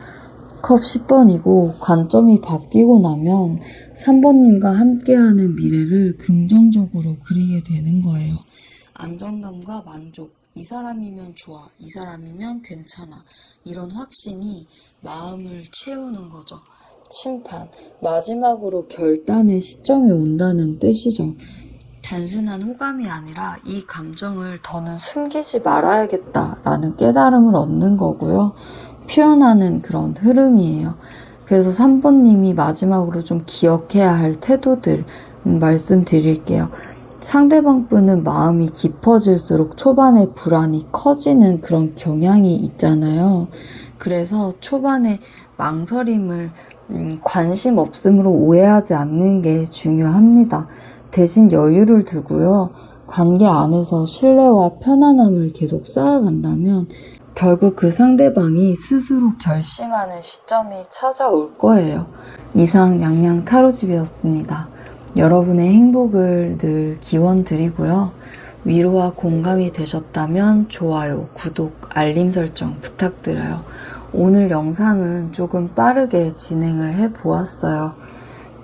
컵 10번이고 관점이 바뀌고 나면 3번님과 함께하는 미래를 긍정적으로 그리게 되는 거예요. 안정감과 만족, 이 사람이면 좋아, 이 사람이면 괜찮아. 이런 확신이 마음을 채우는 거죠. 심판, 마지막으로 결단의 시점이 온다는 뜻이죠. 단순한 호감이 아니라 이 감정을 더는 숨기지 말아야겠다라는 깨달음을 얻는 거고요. 표현하는 그런 흐름이에요. 그래서 3번님이 마지막으로 좀 기억해야 할 태도들 말씀드릴게요. 상대방 분은 마음이 깊어질수록 초반에 불안이 커지는 그런 경향이 있잖아요. 그래서 초반에 망설임을 관심 없음으로 오해하지 않는 게 중요합니다. 대신 여유를 두고요. 관계 안에서 신뢰와 편안함을 계속 쌓아간다면 결국 그 상대방이 스스로 결심하는 시점이 찾아올 거예요. 이상 양양 타로집이었습니다. 여러분의 행복을 늘 기원드리고요. 위로와 공감이 되셨다면 좋아요, 구독, 알림 설정 부탁드려요. 오늘 영상은 조금 빠르게 진행을 해보았어요.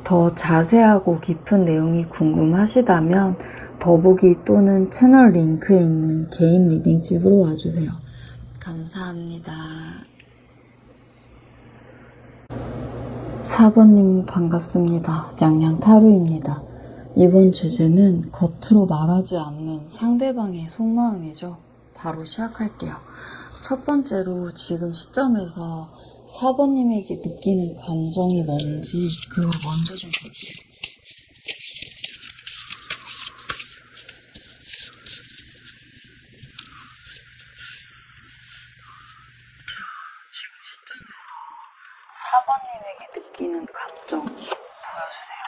더 자세하고 깊은 내용이 궁금하시다면 더보기 또는 채널 링크에 있는 개인 리딩집으로 와주세요. 감사합니다. 4번님 반갑습니다. 냥냥타로입니다. 이번 주제는 겉으로 말하지 않는 상대방의 속마음이죠. 바로 시작할게요. 첫 번째로 지금 시점에서 4번님에게 느끼는 감정이 뭔지 그걸 먼저 좀 볼게요. 지금 시점에서 4번님에게 느끼는 감정 보여주세요.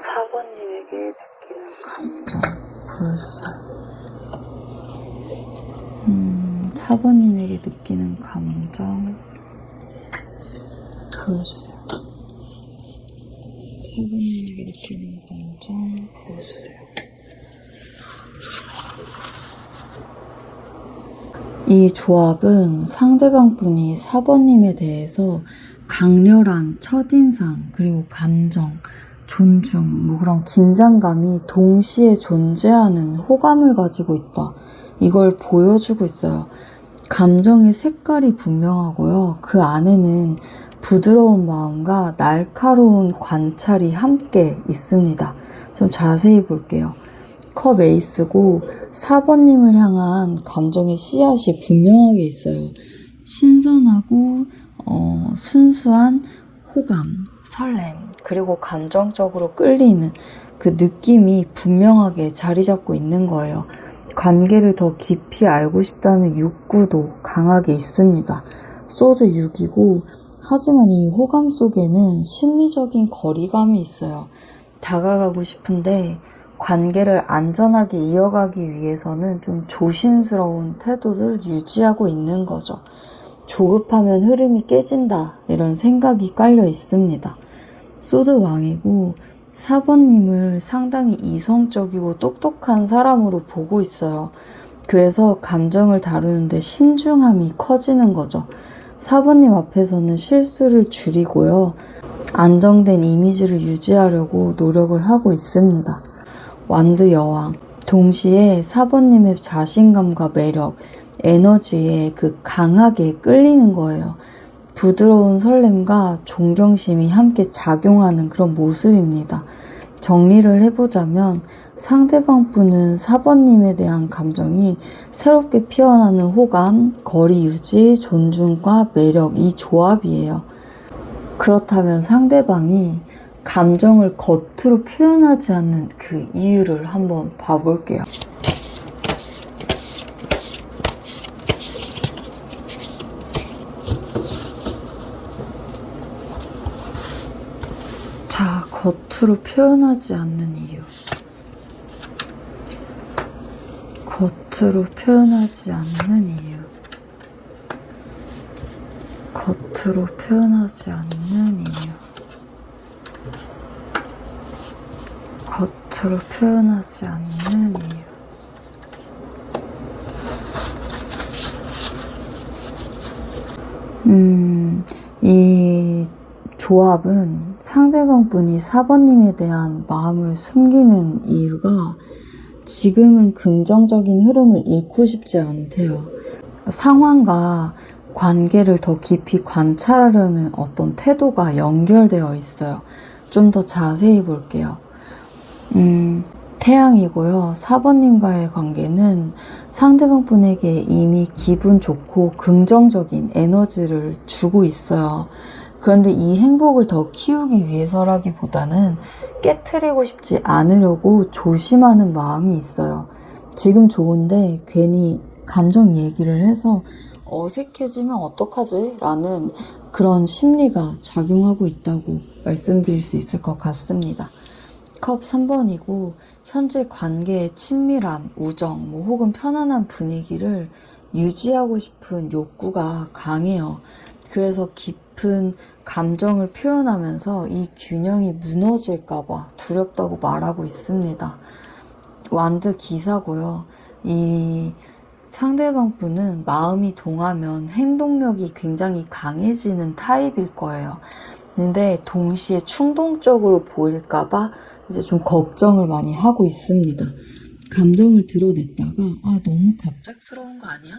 4번님에게 느끼는 감정 보여주세요. 4번님에게 느끼는 감정 보여주세요. 4번님에게 느끼는 감정 보여주세요. 이 조합은 상대방 분이 4번님에 대해서 강렬한 첫인상, 그리고 감정, 존중, 그런 긴장감이 동시에 존재하는 호감을 가지고 있다. 이걸 보여주고 있어요. 감정의 색깔이 분명하고요. 그 안에는 부드러운 마음과 날카로운 관찰이 함께 있습니다. 좀 자세히 볼게요. 컵 에이스고 4번님을 향한 감정의 씨앗이 분명하게 있어요. 신선하고 순수한 호감, 설렘, 그리고 감정적으로 끌리는 그 느낌이 분명하게 자리 잡고 있는 거예요. 관계를 더 깊이 알고 싶다는 욕구도 강하게 있습니다. 소드 6이고 하지만 이 호감 속에는 심리적인 거리감이 있어요. 다가가고 싶은데 관계를 안전하게 이어가기 위해서는 좀 조심스러운 태도를 유지하고 있는 거죠. 조급하면 흐름이 깨진다 이런 생각이 깔려 있습니다. 소드 왕이고 4번님을 상당히 이성적이고 똑똑한 사람으로 보고 있어요. 그래서 감정을 다루는데 신중함이 커지는 거죠. 4번님 앞에서는 실수를 줄이고요. 안정된 이미지를 유지하려고 노력을 하고 있습니다. 완드 여왕, 동시에 4번님의 자신감과 매력, 에너지에 그 강하게 끌리는 거예요. 부드러운 설렘과 존경심이 함께 작용하는 그런 모습입니다. 정리를 해보자면 상대방 분은 4번님에 대한 감정이 새롭게 피어나는 호감, 거리 유지, 존중과 매력, 이 조합이에요. 그렇다면 상대방이 감정을 겉으로 표현하지 않는 그 이유를 한번 봐볼게요. 자, 겉으로 표현하지 않는 이유. 겉으로 표현하지 않는 이유. 겉으로 표현하지 않는 이유. 겉으로 표현하지 않는 이유. 이 조합은 상대방 분이 4번님에 대한 마음을 숨기는 이유가 지금은 긍정적인 흐름을 잃고 싶지 않대요. 상황과 관계를 더 깊이 관찰하려는 어떤 태도가 연결되어 있어요. 좀 더 자세히 볼게요. 태양이고요. 4번님과의 관계는 상대방 분에게 이미 기분 좋고 긍정적인 에너지를 주고 있어요. 그런데 이 행복을 더 키우기 위해서라기보다는 깨트리고 싶지 않으려고 조심하는 마음이 있어요. 지금 좋은데 괜히 감정 얘기를 해서 어색해지면 어떡하지? 라는 그런 심리가 작용하고 있다고 말씀드릴 수 있을 것 같습니다. 컵 3번이고 현재 관계의 친밀함, 우정, 혹은 편안한 분위기를 유지하고 싶은 욕구가 강해요. 그래서 깊은 감정을 표현하면서 이 균형이 무너질까봐 두렵다고 말하고 있습니다. 완드 기사고요. 이 상대방 분은 마음이 동하면 행동력이 굉장히 강해지는 타입일 거예요. 근데 동시에 충동적으로 보일까봐 이제 좀 걱정을 많이 하고 있습니다. 감정을 드러냈다가 너무 갑작스러운 거 아니야?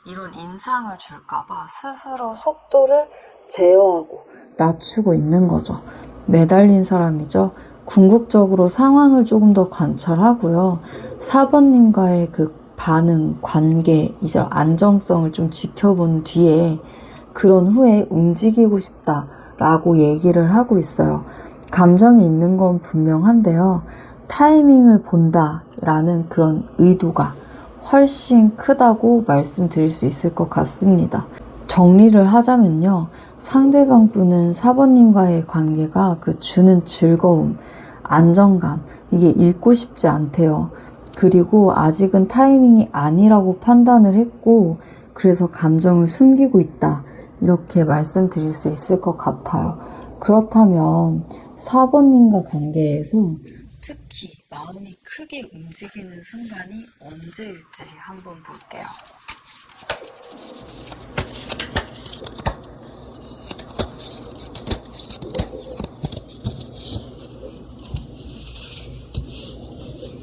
이런 인상을 줄까봐 스스로 속도를 제어하고 낮추고 있는 거죠. 매달린 사람이죠. 궁극적으로 상황을 조금 더 관찰하고요. 4번님과의 그 반응, 관계, 이제 안정성을 좀 지켜본 뒤에 그런 후에 움직이고 싶다라고 얘기를 하고 있어요. 감정이 있는 건 분명한데요. 타이밍을 본다라는 그런 의도가 훨씬 크다고 말씀드릴 수 있을 것 같습니다. 정리를 하자면요. 상대방 분은 4번님과의 관계가 그 주는 즐거움, 안정감, 이게 잃고 싶지 않대요. 그리고 아직은 타이밍이 아니라고 판단을 했고 그래서 감정을 숨기고 있다. 이렇게 말씀드릴 수 있을 것 같아요. 그렇다면 4번님과 관계에서 특히 마음이 크게 움직이는 순간이 언제일지 한번 볼게요.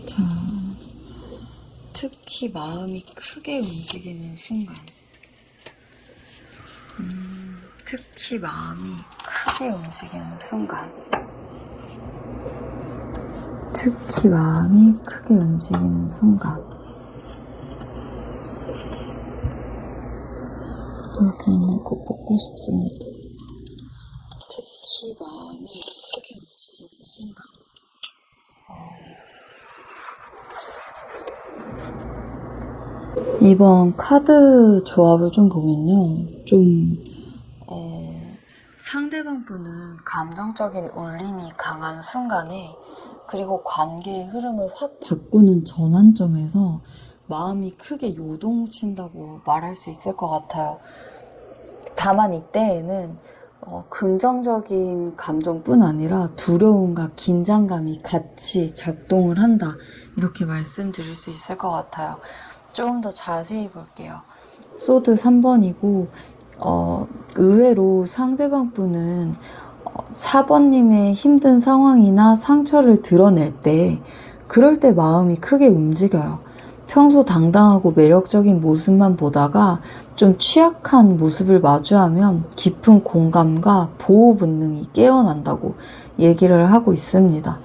자, 특히 마음이 크게 움직이는 순간. 특히 마음이 크게 움직이는 순간. 특히 마음이 크게 움직이는 순간. 여기 있는 거 뽑고 싶습니다. 특히 마음이 크게 움직이는 순간. 이번 카드 조합을 좀 보면요. 상대방 분은 감정적인 울림이 강한 순간에 그리고 관계의 흐름을 확 바꾸는 전환점에서 마음이 크게 요동친다고 말할 수 있을 것 같아요. 다만 이때에는 긍정적인 감정뿐 아니라 두려움과 긴장감이 같이 작동을 한다. 이렇게 말씀드릴 수 있을 것 같아요. 조금 더 자세히 볼게요. 소드 3번이고 의외로 상대방 분은 4번님의 힘든 상황이나 상처를 드러낼 때 그럴 때 마음이 크게 움직여요. 평소 당당하고 매력적인 모습만 보다가 좀 취약한 모습을 마주하면 깊은 공감과 보호 본능이 깨어난다고 얘기를 하고 있습니다.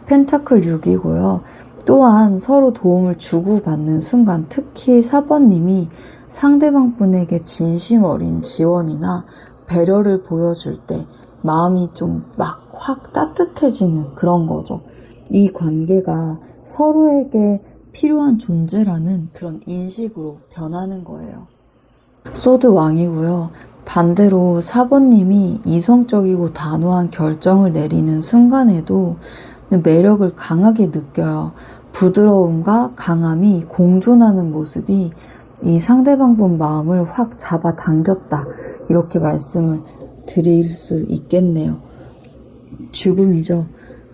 펜타클 6이고요. 또한 서로 도움을 주고받는 순간 특히 4번님이 상대방 분에게 진심 어린 지원이나 배려를 보여줄 때 마음이 좀 막 확 따뜻해지는 그런 거죠. 이 관계가 서로에게 필요한 존재라는 그런 인식으로 변하는 거예요. 소드 왕이고요. 반대로 4번님이 이성적이고 단호한 결정을 내리는 순간에도 매력을 강하게 느껴요. 부드러움과 강함이 공존하는 모습이 이 상대방 분 마음을 확 잡아당겼다. 이렇게 말씀을 드릴 수 있겠네요. 죽음이죠.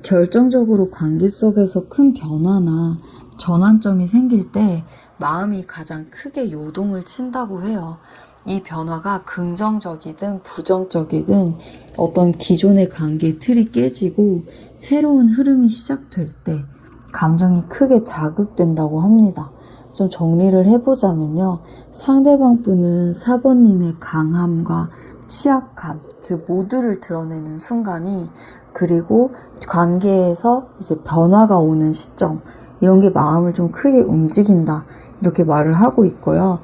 결정적으로 관계 속에서 큰 변화나 전환점이 생길 때 마음이 가장 크게 요동을 친다고 해요. 이 변화가 긍정적이든 부정적이든 어떤 기존의 관계의 틀이 깨지고 새로운 흐름이 시작될 때 감정이 크게 자극된다고 합니다. 좀 정리를 해보자면요. 상대방 분은 4번님의 강함과 취약함, 그 모두를 드러내는 순간이, 그리고 관계에서 이제 변화가 오는 시점, 이런 게 마음을 좀 크게 움직인다, 이렇게 말을 하고 있고요.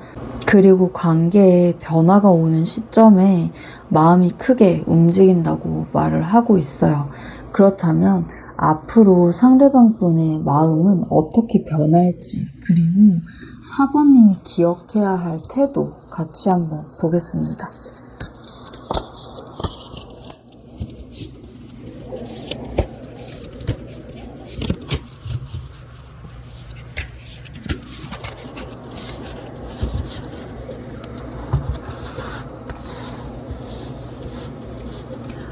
그리고 관계에 변화가 오는 시점에 마음이 크게 움직인다고 말을 하고 있어요. 그렇다면 앞으로 상대방 분의 마음은 어떻게 변할지, 그리고 4번님이 기억해야 할 태도 같이 한번 보겠습니다.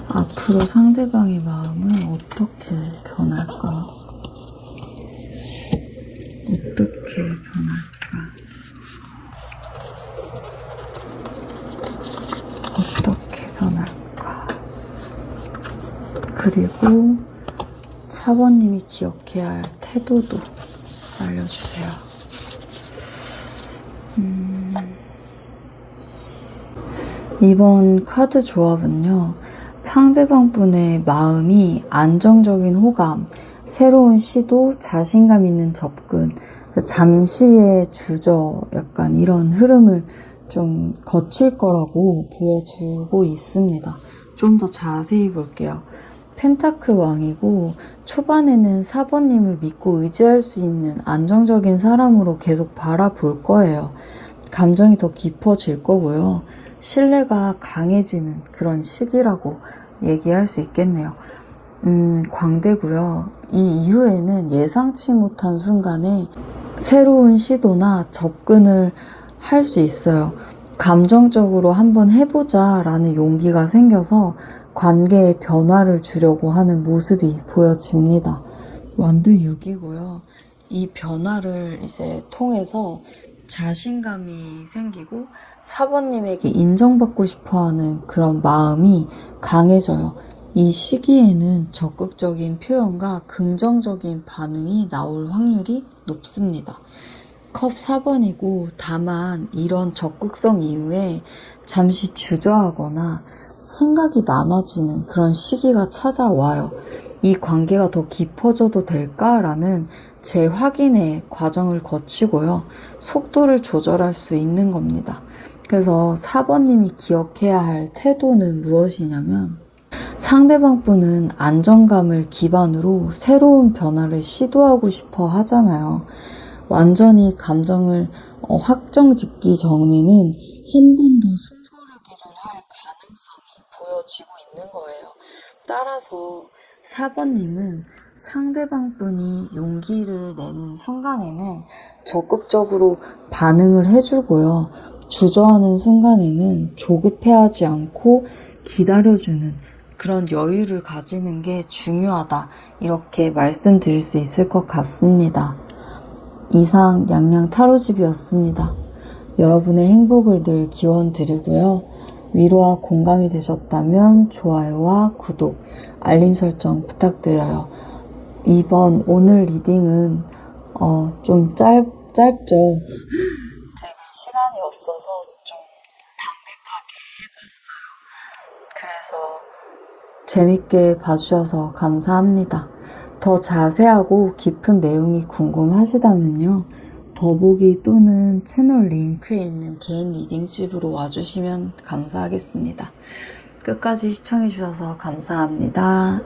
앞으로 상대방의 마음은 어떻게 변할까? 어떻게 변할까? 어떻게 변할까? 그리고 4번님이 기억해야 할 태도도 알려주세요. 이번 카드 조합은요, 상대방 분의 마음이 안정적인 호감, 새로운 시도, 자신감 있는 접근, 잠시의 주저, 약간 이런 흐름을 좀 거칠 거라고 보여주고 있습니다. 좀 더 자세히 볼게요. 펜타클 왕이고 초반에는 4번님을 믿고 의지할 수 있는 안정적인 사람으로 계속 바라볼 거예요. 감정이 더 깊어질 거고요. 신뢰가 강해지는 그런 시기라고 얘기할 수 있겠네요. 광대고요. 이 이후에는 예상치 못한 순간에 새로운 시도나 접근을 할 수 있어요. 감정적으로 한번 해보자 라는 용기가 생겨서 관계에 변화를 주려고 하는 모습이 보여집니다. 완드 6이고요. 이 변화를 이제 통해서 자신감이 생기고 4번님에게 인정받고 싶어하는 그런 마음이 강해져요. 이 시기에는 적극적인 표현과 긍정적인 반응이 나올 확률이 높습니다. 컵 4번이고 다만 이런 적극성 이후에 잠시 주저하거나 생각이 많아지는 그런 시기가 찾아와요. 이 관계가 더 깊어져도 될까라는 재확인의 과정을 거치고요. 속도를 조절할 수 있는 겁니다. 그래서 4번님이 기억해야 할 태도는 무엇이냐면, 상대방 분은 안정감을 기반으로 새로운 변화를 시도하고 싶어 하잖아요. 완전히 감정을 확정짓기 전에는 한 번 더 숨고르기를 할 가능성이 보여지고 있는 거예요. 따라서 4번님은 상대방 분이 용기를 내는 순간에는 적극적으로 반응을 해주고요. 주저하는 순간에는 조급해하지 않고 기다려주는 그런 여유를 가지는 게 중요하다, 이렇게 말씀드릴 수 있을 것 같습니다. 이상 양양 타로집이었습니다. 여러분의 행복을 늘 기원드리고요. 위로와 공감이 되셨다면 좋아요와 구독, 알림 설정 부탁드려요. 오늘 리딩은 좀 짧죠? 되게 시간이 없어서 좀 담백하게 해봤어요. 그래서 재밌게 봐주셔서 감사합니다. 더 자세하고 깊은 내용이 궁금하시다면요, 더보기 또는 채널 링크에 있는 개인 리딩집으로 와주시면 감사하겠습니다. 끝까지 시청해주셔서 감사합니다.